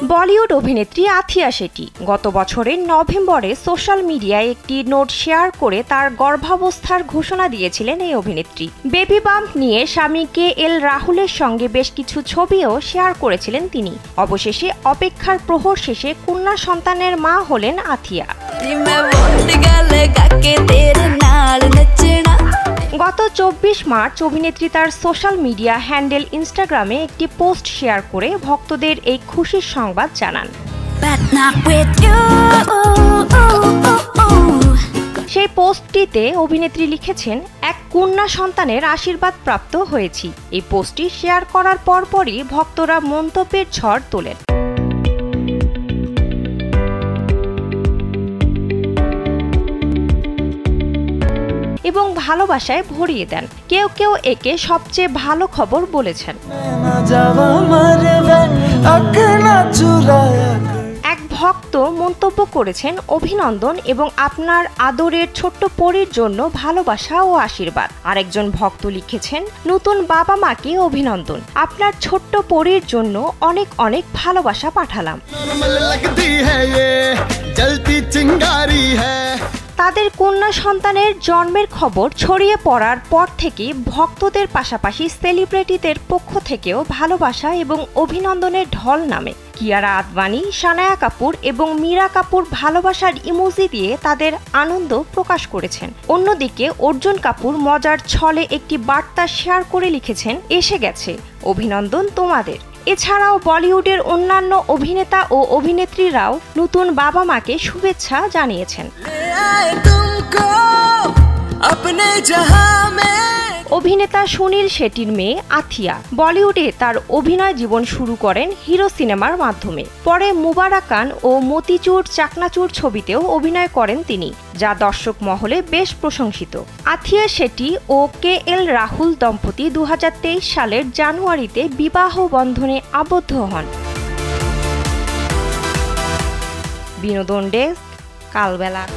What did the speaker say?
বলিউড অভিনেত্রী আথিয়া শেঠি গত বছরের নভেম্বরে সোশ্যাল মিডিয়ায় একটি নোট শেয়ার করে তার গর্ভাবস্থার ঘোষণা দিয়েছিলেন এই অভিনেত্রী। বেবি বাম্প নিয়ে স্বামী KL রাহুলের সঙ্গে বেশ কিছু ছবিও শেয়ার করেছিলেন তিনি। অবশেষে অপেক্ষার প্রহর শেষে কন্যা সন্তানের মা হলেন আথিয়া। গত 24 মার্চ অভিনেত্রী তার সোশ্যাল মিডিয়া হ্যান্ডেল ইনস্টাগ্রামে একটি পোস্ট শেয়ার করে ভক্তদের এই খুশির সংবাদ জানান। সেই পোস্টটিতে অভিনেত্রী লিখেছেন, এক কন্যা সন্তানের আশীর্বাদ প্রাপ্ত হয়েছি। এই পোস্টটি শেয়ার করার পরপরই ভক্তরা মন্তব্যের ঝড় তোলেন। এবং ভালোবাসায় ভরিয়ে দেন। কেউ কেউ একে সবচেয়ে ভালো খবর বলেছেন। এক ভক্ত মন্তব্য করেছেন, অভিনন্দন এবং আপনার আদরের ছোট্ট পরীর জন্য ভালোবাসা ও আশীর্বাদ। আরেকজন ভক্ত লিখেছেন, নতুন বাবা মাকে অভিনন্দন, আপনার ছোট্ট পরীর জন্য অনেক অনেক ভালোবাসা পাঠালাম। তাদের কন্যা সন্তানের জন্মের খবর ছড়িয়ে পড়ার পর থেকে ভক্তদের পাশাপাশি সেলিব্রিটিদের পক্ষ থেকেও ভালোবাসা এবং অভিনন্দনের ঢল নামে। কিয়ারা আদবানি, সানায়া কাপুর এবং মীরা কাপুর ভালোবাসার ইমোজি দিয়ে তাদের আনন্দ প্রকাশ করেছেন। অন্যদিকে অর্জুন কাপুর মজার ছলে একটি বার্তা শেয়ার করে লিখেছেন, এসে গেছে, অভিনন্দন তোমাদের। এছাড়াও বলিউডের অন্যান্য অভিনেতা ও অভিনেত্রীরাও নতুন বাবা মাকে শুভেচ্ছা জানিয়েছেন। অভিনেতা সুনীল শেঠির মেয়ে আথিয়া বলিউডে তার অভিনয় জীবন শুরু করেন হিরো সিনেমার মাধ্যমে। পরে মুবারাকান ও মতিচুর চাকনাচুর ছবিতেও অভিনয় করেন তিনি, যা দর্শক মহলে বেশ প্রশংসিত। আথিয়া শেঠি ও KL রাহুল দম্পতি 2023 সালের জানুয়ারিতে বিবাহ বন্ধনে আবদ্ধ হন। বিনোদন ডেস্ক, কালবেলা।